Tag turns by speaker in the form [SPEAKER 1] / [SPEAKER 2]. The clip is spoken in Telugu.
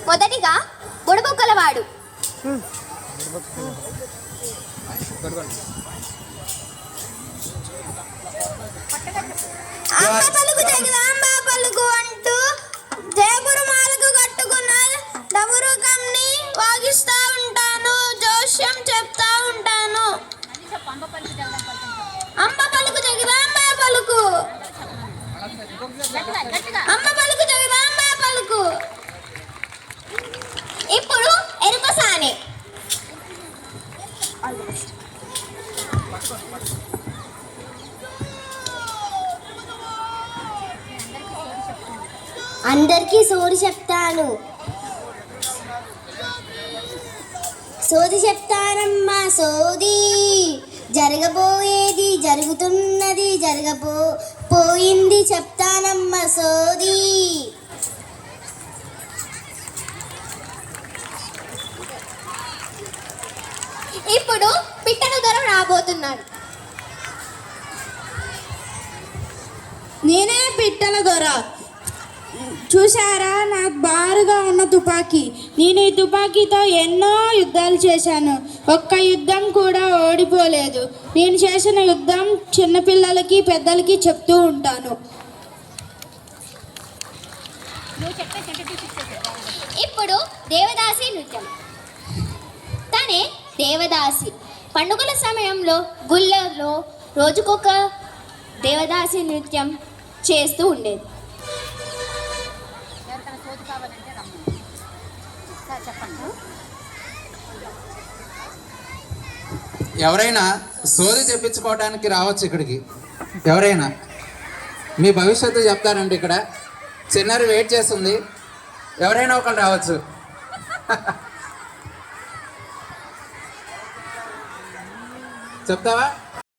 [SPEAKER 1] మొదటిగా బుడబుక్కలవాడు. అమ్మ పలుకు జగదాంబ పలుకు అంటూ జయపురమాలకు కట్టుకున్న డబురుకంని వాగిస్తా ఉంటాను, జోష్యం చెప్తా ఉంటాను. అమ్మ పలుకు జగదాంబ పలుకు, అమ్మ పలుకు జగదాంబ పలుకు. ఇప్పుడు ఎరుక సానే. అందరికీ సోది చెప్తాను, సోది చెప్తానమ్మా సోది. జరగబోయేది జరుగుతున్నది, పోయింది చెప్తానమ్మా సోది. ఇప్పుడు పిట్టల దొర రాబోతున్నాడు.
[SPEAKER 2] నేనే పిట్టల దొర. చూసారా నాకు బారుగా ఉన్న తుపాకీ. నేను ఈ తుపాకీతో ఎన్నో యుద్ధాలు చేశాను, ఒక్క యుద్ధం కూడా ఓడిపోలేదు. నేను చేసిన యుద్ధం చిన్నపిల్లలకి పెద్దలకి చెప్తూ ఉంటాను.
[SPEAKER 1] ఇప్పుడు దేవదాసి నృత్యం. తనే దేవదాసి. పండుగల సమయంలో గుళ్ళలో రోజుకొక దేవదాసి నృత్యం చేస్తూ ఉండేది.
[SPEAKER 3] ఎవరైనా సోది చెప్పించుకోవడానికి రావచ్చు ఇక్కడికి. ఎవరైనా మీ భవిష్యత్తు చెప్తారండి. ఇక్కడ చిన్నారి వెయిట్ చేస్తుంది, ఎవరైనా ఒకరు రావచ్చు. చెప్తావా?